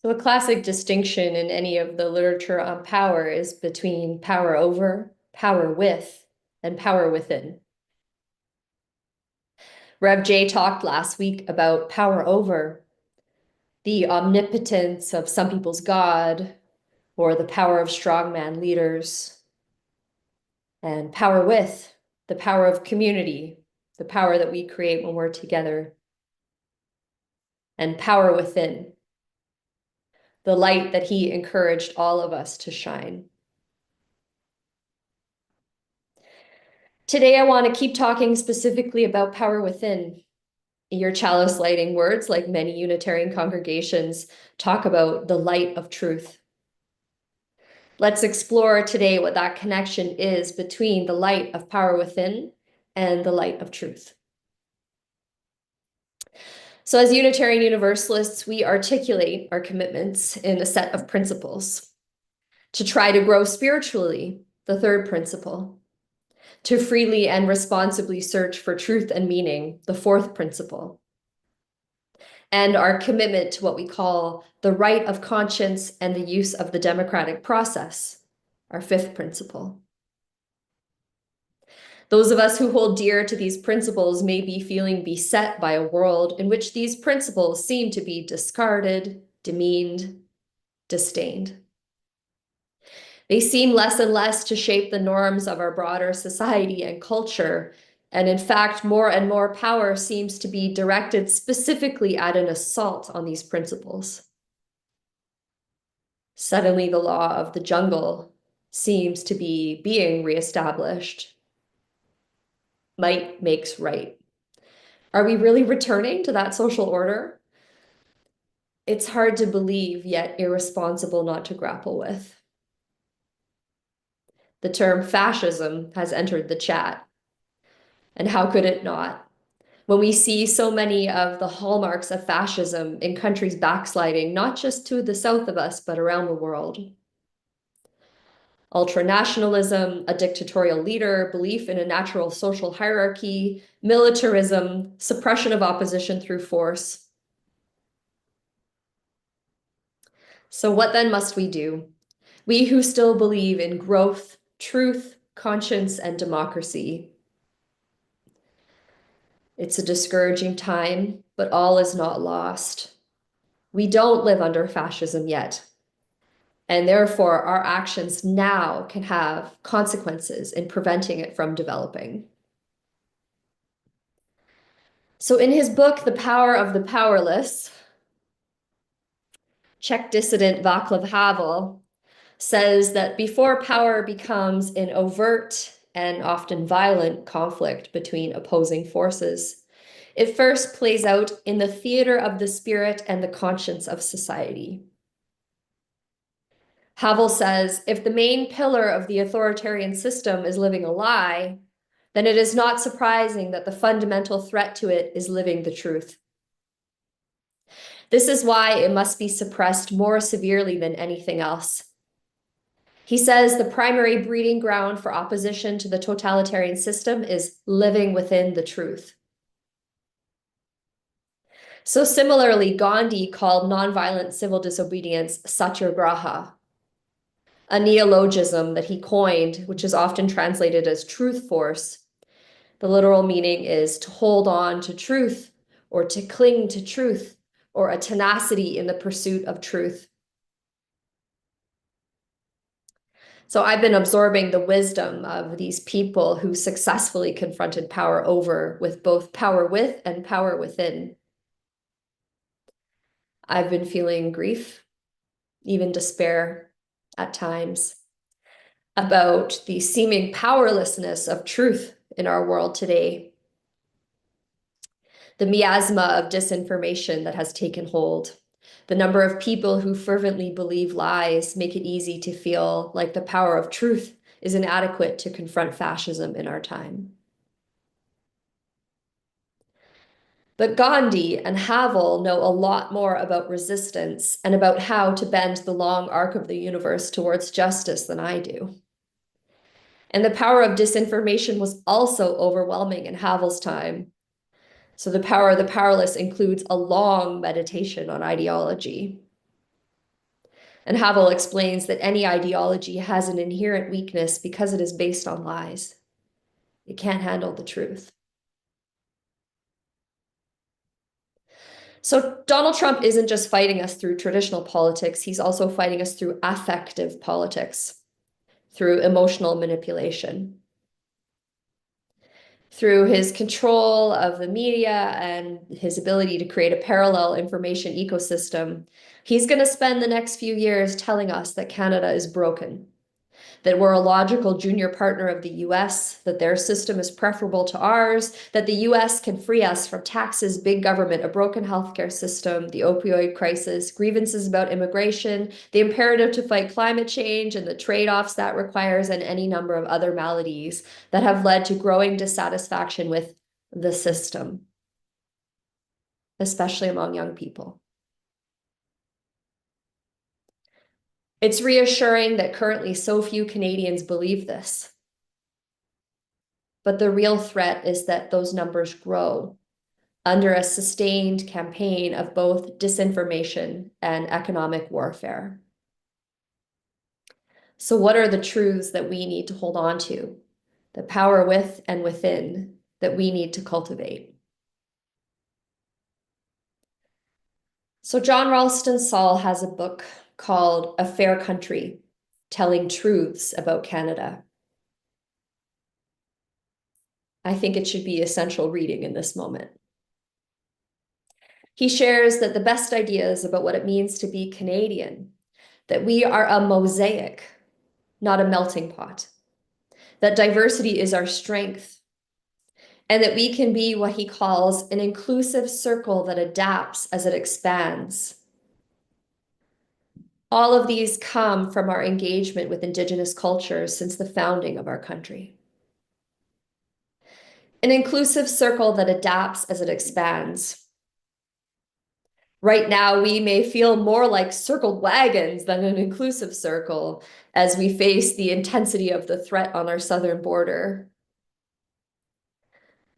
So a classic distinction in any of the literature on power is between power over, power with, and power within. Rev J talked last week about power over, the omnipotence of some people's God, or the power of strongman leaders, and power with, the power of community, the power that we create when we're together, and power within, the light that he encouraged all of us to shine. Today, I want to keep talking specifically about power within. Your chalice lighting words, like many Unitarian congregations, talk about the light of truth. Let's explore today what that connection is between the light of power within and the light of truth. So as Unitarian Universalists, we articulate our commitments in a set of principles. To try to grow spiritually, the third principle. To freely and responsibly search for truth and meaning, the fourth principle. And our commitment to what we call the right of conscience and the use of the democratic process, our fifth principle. Those of us who hold dear to these principles may be feeling beset by a world in which these principles seem to be discarded, demeaned, disdained. They seem less and less to shape the norms of our broader society and culture. And in fact, more and more power seems to be directed specifically at an assault on these principles. Suddenly, the law of the jungle seems to be being reestablished. Might makes right. Are we really returning to that social order? It's hard to believe, yet irresponsible not to grapple with. The term fascism has entered the chat. And how could it not? When we see so many of the hallmarks of fascism in countries backsliding, not just to the south of us, but around the world. Ultranationalism, a dictatorial leader, belief in a natural social hierarchy, militarism, suppression of opposition through force. So what then must we do? We who still believe in growth, truth, conscience, and democracy. It's a discouraging time, but all is not lost. We don't live under fascism yet. And therefore, our actions now can have consequences in preventing it from developing. So in his book, The Power of the Powerless, Czech dissident Václav Havel says that before power becomes an overt and often violent conflict between opposing forces, it first plays out in the theater of the spirit and the conscience of society. Havel says, if the main pillar of the authoritarian system is living a lie, then it is not surprising that the fundamental threat to it is living the truth. This is why it must be suppressed more severely than anything else. He says the primary breeding ground for opposition to the totalitarian system is living within the truth. So similarly, Gandhi called nonviolent civil disobedience satyagraha, a neologism that he coined, which is often translated as truth force. The literal meaning is to hold on to truth or to cling to truth or a tenacity in the pursuit of truth. So I've been absorbing the wisdom of these people who successfully confronted power over with both power with and power within. I've been feeling grief, even despair at times, about the seeming powerlessness of truth in our world today. The miasma of disinformation that has taken hold. The number of people who fervently believe lies make it easy to feel like the power of truth is inadequate to confront fascism in our time. But Gandhi and Havel know a lot more about resistance and about how to bend the long arc of the universe towards justice than I do. And the power of disinformation was also overwhelming in Havel's time. So the power of the powerless includes a long meditation on ideology. And Havel explains that any ideology has an inherent weakness because it is based on lies. It can't handle the truth. So Donald Trump isn't just fighting us through traditional politics, he's also fighting us through affective politics, through emotional manipulation, through his control of the media and his ability to create a parallel information ecosystem. He's going to spend the next few years telling us that Canada is broken, that we're a logical junior partner of the US, that their system is preferable to ours, that the US can free us from taxes, big government, a broken healthcare system, the opioid crisis, grievances about immigration, the imperative to fight climate change and the trade-offs that requires, and any number of other maladies that have led to growing dissatisfaction with the system, especially among young people. It's reassuring that currently so few Canadians believe this. But the real threat is that those numbers grow under a sustained campaign of both disinformation and economic warfare. So what are the truths that we need to hold on to, the power with and within that we need to cultivate? So John Ralston Saul has a book called A Fair Country, Telling Truths About Canada. I think it should be essential reading in this moment. He shares that the best ideas about what it means to be Canadian, that we are a mosaic, not a melting pot, that diversity is our strength, and that we can be what he calls an inclusive circle that adapts as it expands. All of these come from our engagement with Indigenous cultures since the founding of our country. An inclusive circle that adapts as it expands. Right now, we may feel more like circled wagons than an inclusive circle as we face the intensity of the threat on our southern border.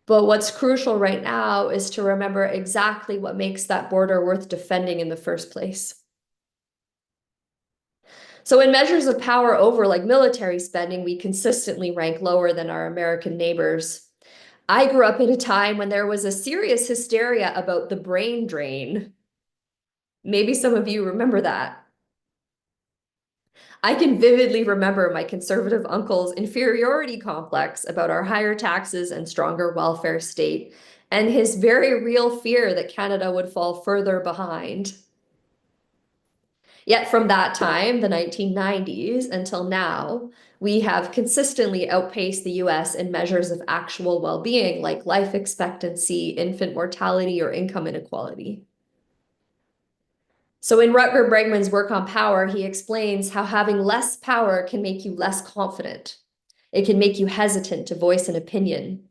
But what's crucial right now is to remember exactly what makes that border worth defending in the first place. So in measures of power over, like military spending, we consistently rank lower than our American neighbors. I grew up in a time when there was a serious hysteria about the brain drain. Maybe some of you remember that. I can vividly remember my conservative uncle's inferiority complex about our higher taxes and stronger welfare state, and his very real fear that Canada would fall further behind. Yet from that time, the 1990s, until now, we have consistently outpaced the US in measures of actual well-being, like life expectancy, infant mortality, or income inequality. So in Rutger Bregman's work on power, he explains how having less power can make you less confident. It can make you hesitant to voice an opinion.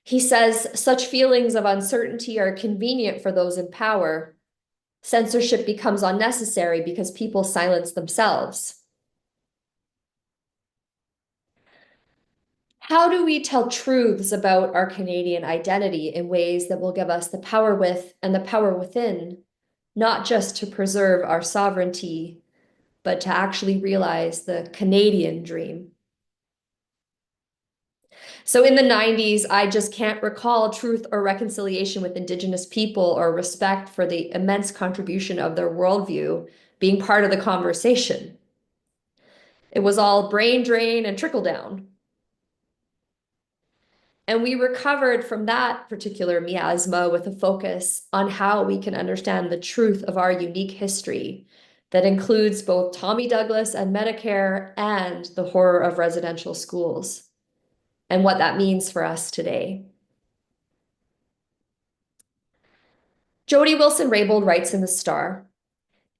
He says such feelings of uncertainty are convenient for those in power. Censorship becomes unnecessary because people silence themselves. How do we tell truths about our Canadian identity in ways that will give us the power with and the power within, not just to preserve our sovereignty, but to actually realize the Canadian dream? So in the 90s, I just can't recall truth or reconciliation with Indigenous people or respect for the immense contribution of their worldview being part of the conversation. It was all brain drain and trickle down. And we recovered from that particular miasma with a focus on how we can understand the truth of our unique history that includes both Tommy Douglas and Medicare and the horror of residential schools, and what that means for us today. Jody Wilson-Raybould writes in The Star,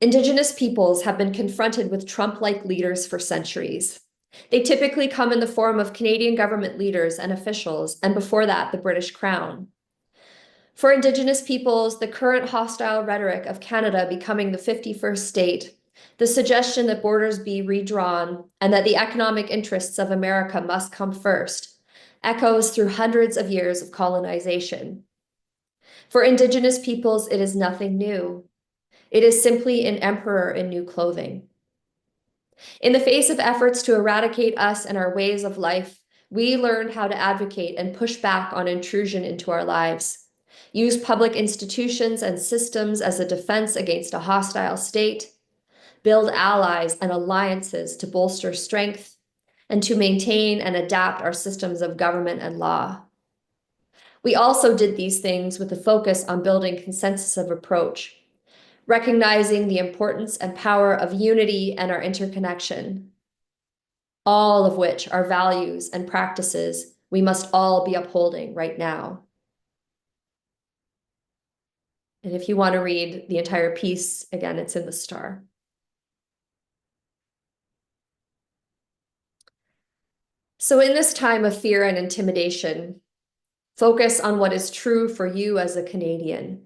Indigenous peoples have been confronted with Trump-like leaders for centuries. They typically come in the form of Canadian government leaders and officials, and before that, the British Crown. For Indigenous peoples, the current hostile rhetoric of Canada becoming the 51st state, the suggestion that borders be redrawn, and that the economic interests of America must come first, echoes through hundreds of years of colonization. For Indigenous peoples, it is nothing new. It is simply an emperor in new clothing. In the face of efforts to eradicate us and our ways of life, we learned how to advocate and push back on intrusion into our lives, use public institutions and systems as a defense against a hostile state, build allies and alliances to bolster strength, and to maintain and adapt our systems of government and law. We also did these things with a focus on building consensus of approach, recognizing the importance and power of unity and our interconnection, all of which are values and practices we must all be upholding right now. And if you want to read the entire piece, again, it's in the Star. So in this time of fear and intimidation, focus on what is true for you as a Canadian.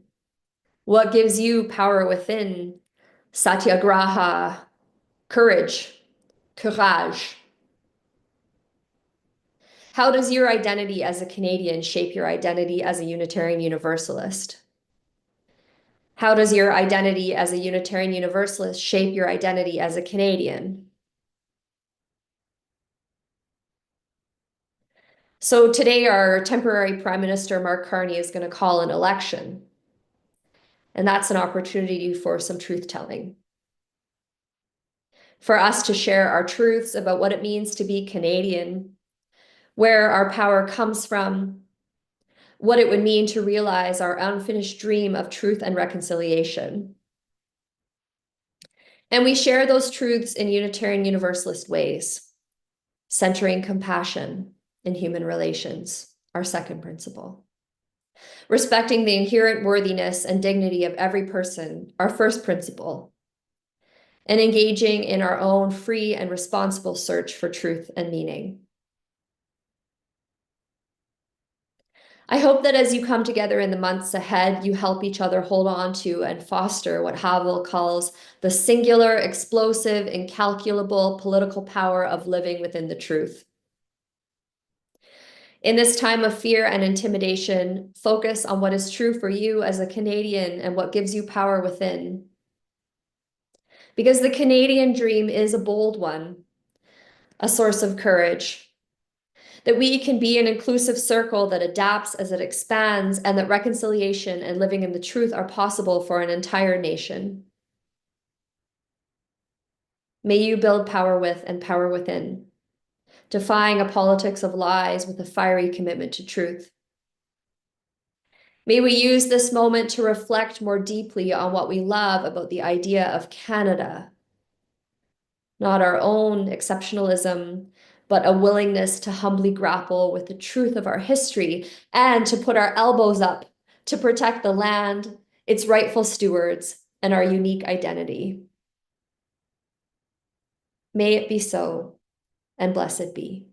What gives you power within? Satyagraha, courage, courage. How does your identity as a Canadian shape your identity as a Unitarian Universalist? How does your identity as a Unitarian Universalist shape your identity as a Canadian? So today, our temporary Prime Minister, Mark Carney, is going to call an election. And that's an opportunity for some truth-telling. For us to share our truths about what it means to be Canadian, where our power comes from, what it would mean to realize our unfinished dream of truth and reconciliation. And we share those truths in Unitarian Universalist ways, centering compassion in human relations, our second principle. Respecting the inherent worthiness and dignity of every person, our first principle. And engaging in our own free and responsible search for truth and meaning. I hope that as you come together in the months ahead, you help each other hold on to and foster what Havel calls the singular, explosive, incalculable political power of living within the truth. In this time of fear and intimidation, focus on what is true for you as a Canadian and what gives you power within. Because the Canadian dream is a bold one, a source of courage. That we can be an inclusive circle that adapts as it expands, and that reconciliation and living in the truth are possible for an entire nation. May you build power with and power within, defying a politics of lies with a fiery commitment to truth. May we use this moment to reflect more deeply on what we love about the idea of Canada, not our own exceptionalism, but a willingness to humbly grapple with the truth of our history and to put our elbows up to protect the land, its rightful stewards, and our unique identity. May it be so, and blessed be.